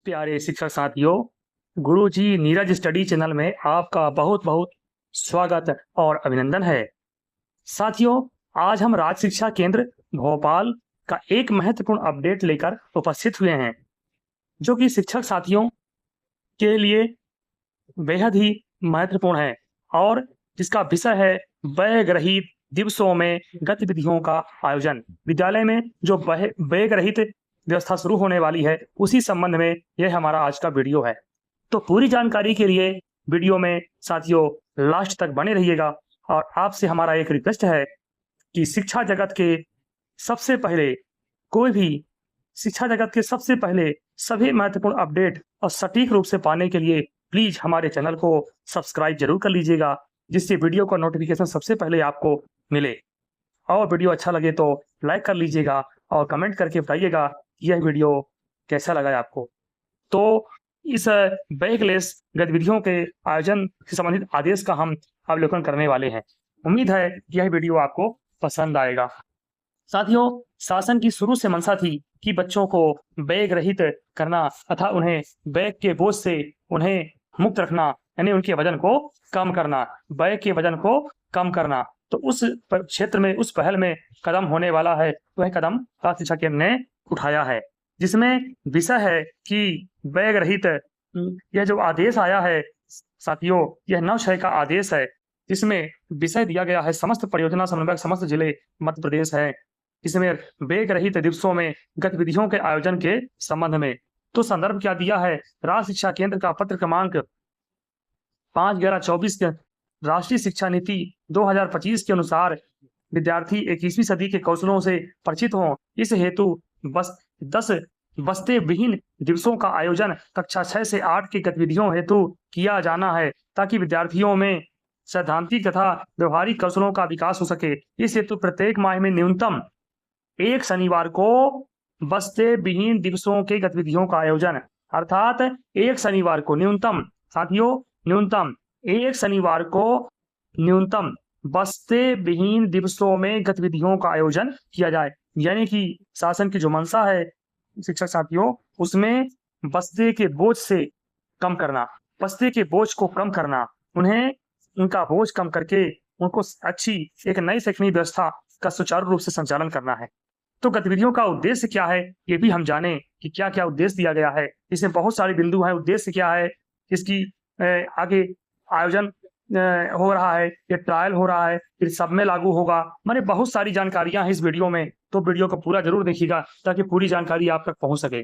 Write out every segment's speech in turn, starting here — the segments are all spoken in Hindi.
प्यारे शिक्षक साथियों, गुरुजी नीरज स्टडी चैनल में आपका बहुत बहुत स्वागत और अभिनंदन है। साथियों, आज हम राज्य शिक्षा केंद्र भोपाल का एक महत्वपूर्ण अपडेट लेकर उपस्थित हुए हैं, जो कि शिक्षक साथियों के लिए बेहद ही महत्वपूर्ण है और जिसका विषय है बैग रहित दिवसों में गतिविधियों का आयोजन। विद्यालय में जो बैग रहित व्यवस्था शुरू होने वाली है, उसी संबंध में यह हमारा आज का वीडियो है। तो पूरी जानकारी के लिए वीडियो में साथियों लास्ट तक बने रहिएगा और आपसे हमारा एक रिक्वेस्ट है कि शिक्षा जगत के सबसे पहले सभी महत्वपूर्ण अपडेट और सटीक रूप से पाने के लिए प्लीज हमारे चैनल को सब्सक्राइब जरूर कर लीजिएगा, जिससे वीडियो का नोटिफिकेशन सबसे पहले आपको मिले। और वीडियो अच्छा लगे तो लाइक कर लीजिएगा और कमेंट करके बताइएगा यह वीडियो कैसा लगा आपको। तो इस बैगलेस गतिविधियों के आयोजन से संबंधित आदेश का हम अवलोकन करने वाले हैं। उम्मीद है यह वीडियो आपको पसंद आएगा। साथियों, शासन की शुरू से मंशा थी कि बच्चों को बैग रहित करना तथा उन्हें बैग के बोझ से उन्हें मुक्त रखना, यानी उनके वजन को कम करना, बैग के वजन को कम करना। तो उस क्षेत्र में, उस पहल में कदम होने वाला है, वह कदम राज्य शिक्षा केंद्र ने उठाया है, जिसमें विषय है कि बैग रहित यह जो आदेश आया है साथियों, यह 9/6 का आदेश है, जिसमें विषय दिया गया है समस्त परियोजना समन्वयक समस्त जिले मध्य प्रदेश है, इसमें बैग रहित दिवसों में गतिविधियों के आयोजन के संबंध में। तो संदर्भ क्या दिया है? राज्य शिक्षा केंद्र का पत्र क्रमांक 5/11/24 के राष्ट्रीय शिक्षा नीति 2025 के अनुसार विद्यार्थी 21वीं सदी के कौशलों से परिचित हों, इस हेतु 10 बस्ते विहीन दिवसों का आयोजन कक्षा 6 से 8 की गतिविधियों हेतु किया जाना है, ताकि विद्यार्थियों में सैद्धांतिक तथा व्यवहारिक कौशलों का विकास हो सके। इस हेतु प्रत्येक माह में न्यूनतम एक शनिवार को बस्ते विहीन दिवसों के गतिविधियों का आयोजन, अर्थात एक शनिवार को न्यूनतम, साथियों न्यूनतम एक शनिवार को न्यूनतम बस्ते विहीन दिवसों में गतिविधियों का आयोजन किया जाए। यानी कि शासन की जो मंशा है शिक्षक साथियों, उसमें बस्ते के बोझ से कम करना, बस्ते के बोझ को कम करना, उन्हें उनका बोझ कम करके उनको अच्छी एक नई शैक्षणिक व्यवस्था का सुचारू रूप से संचालन करना है। तो गतिविधियों का उद्देश्य क्या है, ये भी हम जाने कि क्या क्या उद्देश्य दिया गया है। इसमें बहुत सारे बिंदु हैं। उद्देश्य क्या है, इसकी आगे आयोजन हो रहा है, ये ट्रायल हो रहा है, फिर सब में लागू होगा, माने बहुत सारी जानकारियां हैं इस वीडियो में। तो वीडियो को पूरा जरूर देखिएगा ताकि पूरी जानकारी आप तक पहुंच सके।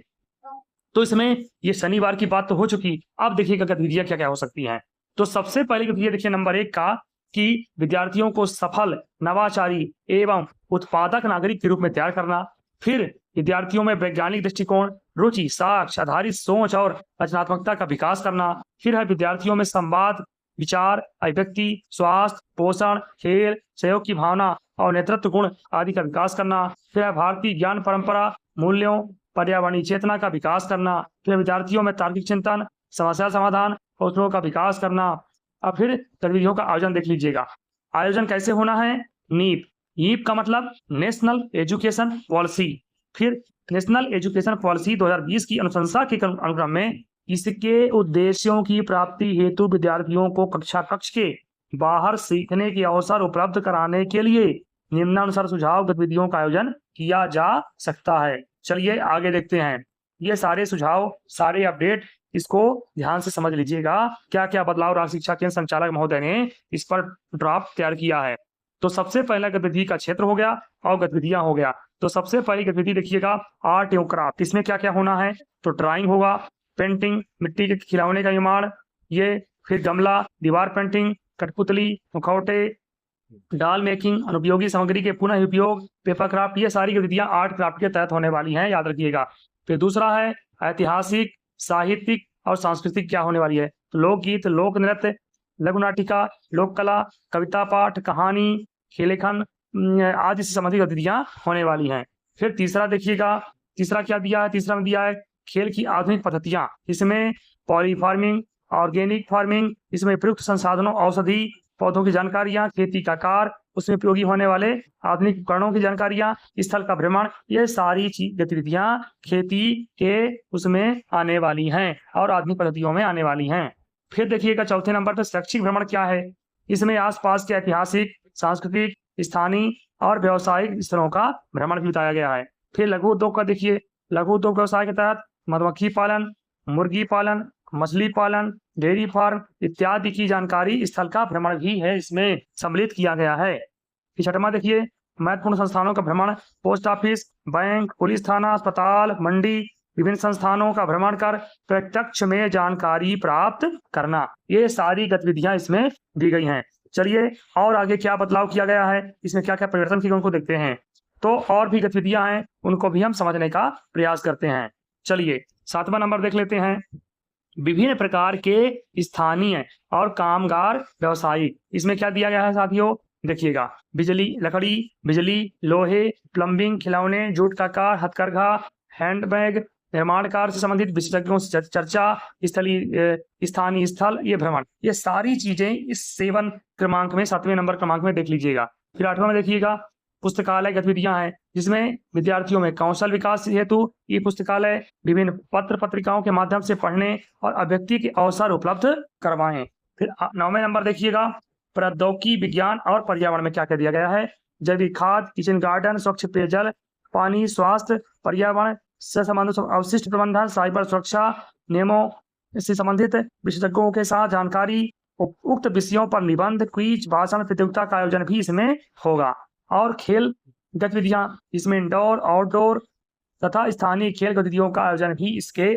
तो इसमें ये शनिवार की बात तो हो चुकी, अब देखिएगा गतिविधियां क्या क्या हो सकती हैं। तो सबसे पहले गतिविधि देखिए नंबर 1 का कि विद्यार्थियों को सफल, नवाचारी एवं उत्पादक नागरिक के रूप में तैयार करना। फिर विद्यार्थियों में वैज्ञानिक दृष्टिकोण, रुचि, साक्ष्य आधारित सोच और रचनात्मकता का विकास करना। फिर है विद्यार्थियों में संवाद, विचार, अभिव्यक्ति, स्वास्थ्य, पोषण, खेल, सहयोग की भावना और नेतृत्व गुण आदि का विकास करना। फिर है भारतीय ज्ञान परंपरा, मूल्यों, पर्यावरणीय चेतना का विकास करना। फिर विद्यार्थियों में तार्किक चिंतन, समस्या समाधान कौशलों का विकास करना। अब फिर गतिविधियों का आयोजन देख लीजिएगा। आयोजन कैसे होना है? नीप का मतलब नेशनल एजुकेशन पॉलिसी। फिर नेशनल एजुकेशन पॉलिसी 2020 की अनुशंसा के अनुक्रम में इसके उद्देश्यों की प्राप्ति हेतु विद्यार्थियों को कक्षा कक्ष के बाहर सीखने के अवसर उपलब्ध कराने के लिए निम्नानुसार सुझाव गतिविधियों का आयोजन किया जा सकता है। चलिए आगे देखते हैं। ये सारे सुझाव, सारे अपडेट, इसको ध्यान से समझ लीजिएगा। क्या क्या बदलाव राज्य शिक्षा केंद्र संचालक महोदय ने इस पर ड्राफ्ट तैयार किया है। तो सबसे पहला गतिविधि का क्षेत्र हो गया और गतिविधियां हो गया। तो सबसे पहली गतिविधि देखिएगा आर्ट एवं क्राफ्ट। इसमें क्या क्या होना है? तो ड्राइंग होगा, पेंटिंग, मिट्टी के खिलौने का निर्माण, ये फिर गमला, दीवार पेंटिंग, कठपुतली, मुखौटे, डाल मेकिंग, अनुपयोगी सामग्री के पुनः उपयोग, पेपर क्राफ्ट, ये सारी गतिविधियां आर्ट क्राफ्ट के तहत होने वाली हैं, याद रखिएगा। फिर दूसरा है ऐतिहासिक, साहित्यिक और सांस्कृतिक क्या होने वाली है? तो लोकगीत, लोक नृत्य, लघु नाटिका, लोक कला, कविता पाठ, कहानी, खेलेखन आदि से संबंधित गतिविधियां होने वाली हैं। फिर तीसरा देखिएगा, तीसरा क्या दिया है? तीसरा में दिया है खेल की आधुनिक पद्धतियां। इसमें पॉली फार्मिंग, ऑर्गेनिक फार्मिंग, इसमें प्रयुक्त संसाधनों, औषधि, पौधों की जानकारियां, खेती का कार्य, उसमें उपयोगी होने वाले आधुनिक उपकरणों की जानकारियां, स्थल का भ्रमण, ये सारी गतिविधियां खेती के उसमें आने वाली हैं और आधुनिक पद्धतियों में आने वाली हैं। फिर देखिएगा चौथे नंबर पर शैक्षिक भ्रमण क्या है। इसमें आसपास के ऐतिहासिक, सांस्कृतिक, स्थानीय और व्यावसायिक स्थलों का भ्रमण भी बताया गया है। फिर लघु उद्योग का देखिए, लघु उद्योग व्यवसाय के तहत मधुमक्खी पालन, मुर्गी पालन, मछली पालन, डेयरी फार्म इत्यादि की जानकारी स्थल का भ्रमण भी है इसमें सम्मिलित किया गया है। छठवां देखिए, महत्वपूर्ण संस्थानों का भ्रमण, पोस्ट ऑफिस, बैंक, पुलिस थाना, अस्पताल, मंडी, विभिन्न संस्थानों का भ्रमण कर प्रत्यक्ष में जानकारी प्राप्त करना, ये सारी गतिविधियां इसमें दी गई हैं। चलिए और आगे क्या बदलाव किया गया है, इसमें क्या क्या परिवर्तन किए उनको देखते हैं। तो और भी गतिविधियां हैं, उनको भी हम समझने का प्रयास करते हैं। चलिए 7वां नंबर देख लेते हैं, विभिन्न प्रकार के स्थानीय और कामगार व्यवसायी। इसमें क्या दिया गया है साथियों, देखिएगा, बिजली, लकड़ी, बिजली, लोहे, प्लम्बिंग, खिलौने, जूट का कार्य, हथकरघा, हैंडबैग, निर्माण कार्य से संबंधित विशेषज्ञों से चर्चा, स्थानीय स्थल, ये भ्रमण, ये सारी चीजें इस 7 क्रमांक में, 7वें नंबर क्रमांक में देख लीजिएगा। फिर 8वां में देखिएगा, पुस्तकालय गतिविधियां हैं, जिसमें विद्यार्थियों में कौशल विकास हेतु ये पुस्तकालय विभिन्न पत्र पत्रिकाओं के माध्यम से पढ़ने और अभिव्यक्ति के अवसर उपलब्ध करवाएं। फिर 9वें नंबर देखिएगा, प्रौद्योगिकी, विज्ञान और पर्यावरण में क्या क्या दिया गया है, जैविक खाद, किचन गार्डन, स्वच्छ पेयजल, पानी, स्वास्थ्य, पर्यावरण से संबंधित अवशिष्ट प्रबंधन, साइबर सुरक्षा, नियमों से संबंधित विशेषज्ञों के साथ जानकारी, उक्त विषयों पर निबंध, क्विज, भाषण प्रतियोगिता का आयोजन भी इसमें होगा। और खेल गतिविधियां, इसमें इंडोर, आउटडोर तथा स्थानीय खेल गतिविधियों का आयोजन भी इसके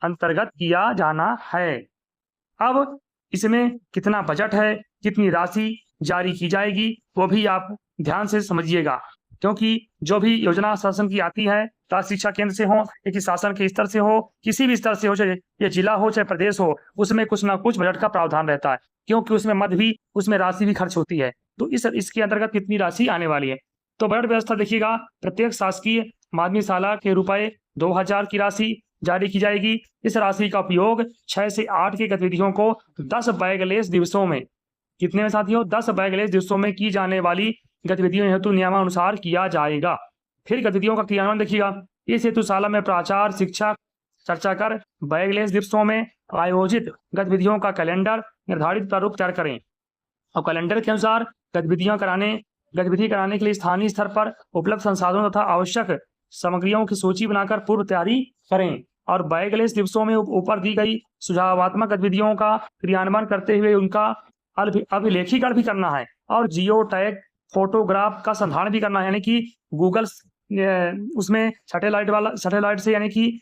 अंतर्गत किया जाना है। अब इसमें कितना बजट है, कितनी राशि जारी की जाएगी, वो भी आप ध्यान से समझिएगा, क्योंकि जो भी योजना शासन की आती है, राज्य शिक्षा केंद्र से हो, एक शासन के स्तर से हो, किसी भी स्तर से हो, चाहे ये जिला हो चाहे प्रदेश हो, उसमें कुछ ना कुछ बजट का प्रावधान रहता है, क्योंकि उसमें मद भी, उसमें राशि भी खर्च होती है। तो इसके अंतर्गत कितनी राशि आने वाली है, तो बजट व्यवस्था देखिएगा, प्रत्येक शासकीय माध्यमिक शाला के रुपए 2000 की राशि जारी की जाएगी। इस राशि का उपयोग 6 से 8 की गतिविधियों को 10 बैगलेस दिवसों में, कितने में साथियों, 10 बैगलेस दिवसों में की जाने वाली गतिविधियों हेतु नियमानुसार किया जाएगा। फिर गतिविधियों का क्रियान्वयन देखिएगा, इस हेतु शाला में प्राचार्य, शिक्षक चर्चा कर बैगलेस दिवसों में आयोजित गतिविधियों का कैलेंडर निर्धारित प्रारूप तैयार करें और कैलेंडर के अनुसार गतिविधि कराने के लिए स्थानीय स्तर पर उपलब्ध संसाधनों तथा आवश्यक सामग्रियों की सूची बनाकर पूर्व तैयारी करें और बैगलेस दिवसों में ऊपर दी गई सुझावात्मक गतिविधियों का क्रियान्वयन करते हुए उनका अभिलेखीकरण भी करना है और जियो टैग फोटोग्राफ का संधारण भी करना है, यानी कि गूगल उसमें सैटेलाइट से यानी कि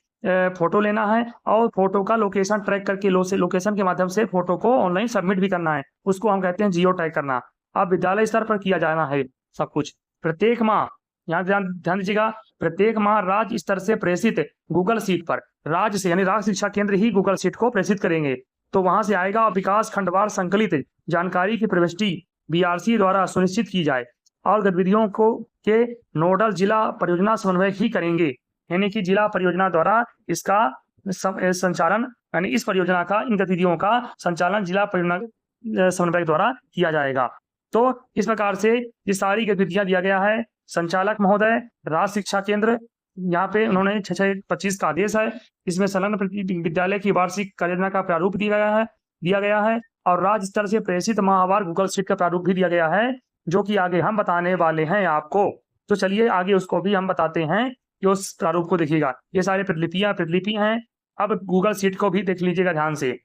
फोटो लेना है और फोटो का लोकेशन ट्रैक करके लोकेशन के माध्यम से फोटो को ऑनलाइन सबमिट भी करना है, उसको हम कहते हैं जियो टैग करना। अब विद्यालय स्तर पर किया जाना है सब कुछ। प्रत्येक माह, यहाँ ध्यान दीजिएगा, प्रत्येक माह राज्य स्तर से प्रेषित गूगल शीट पर, राज्य से यानी राज्य शिक्षा केंद्र ही गूगल शीट को प्रेषित करेंगे, तो वहां से आएगा। विकास खंडवार संकलित जानकारी की प्रविष्टि बीआरसी द्वारा सुनिश्चित की जाए और गतिविधियों को के नोडल जिला परियोजना समन्वयक ही करेंगे, यानी कि जिला परियोजना द्वारा इसका संचालन, यानी इस परियोजना का, इन गतिविधियों का संचालन जिला परियोजना समन्वयक द्वारा किया जाएगा। तो इस प्रकार से ये सारी गतिविधियां दिया गया है। संचालक महोदय राज्य शिक्षा केंद्र, यहाँ पे उन्होंने 6/25 का आदेश है, इसमें संलग्न विद्यालय की वार्षिक कार्ययोजना का प्रारूप दिया गया है और राज्य स्तर से प्रेषित माहवार गूगल शीट का प्रारूप भी दिया गया है, जो कि आगे हम बताने वाले हैं आपको। तो चलिए आगे उसको भी हम बताते हैं कि उस प्रारूप को देखिएगा। ये सारे प्रतिलिपि हैं। अब गूगल शीट को भी देख लीजिएगा ध्यान से।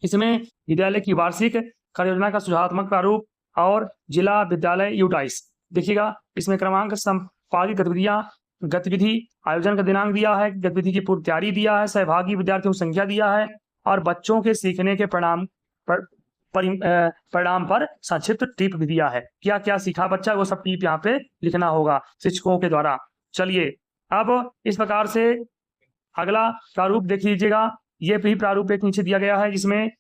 इसमें विद्यालय की वार्षिक कार्ययोजना का सुझावात्मक प्रारूप और जिला विद्यालय यूटाइस देखिएगा। इसमें क्रमांक, संपादित गतिविधियां, गतिविधि आयोजन का दिनांक दिया है, गतिविधि की पूर्व तैयारी दिया है, सहभागी विद्यार्थियों की संख्या दिया है और बच्चों के सीखने के परिणाम पर संक्षिप्त टिप भी दिया है। क्या क्या सीखा बच्चा, वो सब टिप यहाँ पे लिखना होगा शिक्षकों के द्वारा। चलिए अब इस प्रकार से अगला प्रारूप देख लीजिएगा। ये भी प्रारूप एक नीचे दिया गया है, जिसमें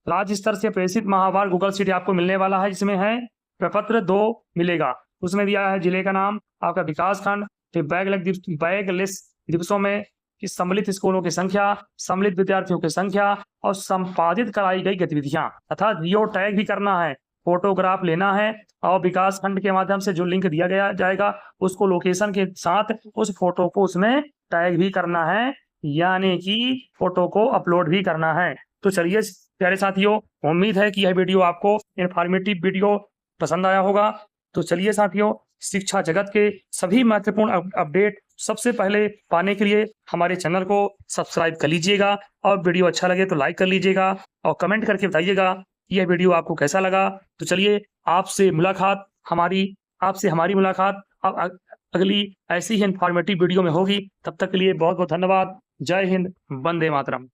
राज्य स्तर से प्रेषित माहवार गूगल शीट आपको मिलने वाला है, जिसमें है प्रपत्र 2 मिलेगा। उसमें दिया है जिले का नाम, आपका विकास खंड, फिर बैगलेस दिवसों में सम्मिलित स्कूलों की संख्या, सम्मिलित विद्यार्थियों की संख्या और संपादित कराई गई गतिविधियां तथा जियो टैग भी करना है। फोटोग्राफ लेना है और विकास खंड के माध्यम से जो लिंक दिया गया जाएगा उसको लोकेशन के साथ उस फोटो को उसमें टैग भी करना है, यानी कि फोटो को अपलोड भी करना है। तो चलिए प्यारे साथियों, उम्मीद है कि यह वीडियो आपको इंफॉर्मेटिव वीडियो पसंद आया होगा। तो चलिए साथियों, शिक्षा जगत के सभी महत्वपूर्ण अपडेट सबसे पहले पाने के लिए हमारे चैनल को सब्सक्राइब कर लीजिएगा और वीडियो अच्छा लगे तो लाइक कर लीजिएगा और कमेंट करके बताइएगा यह वीडियो आपको कैसा लगा। तो चलिए आपसे हमारी मुलाकात अब अगली ऐसी ही इंफॉर्मेटिव वीडियो में होगी। तब तक के लिए बहुत बहुत धन्यवाद। जय हिंद, वंदे मातरम।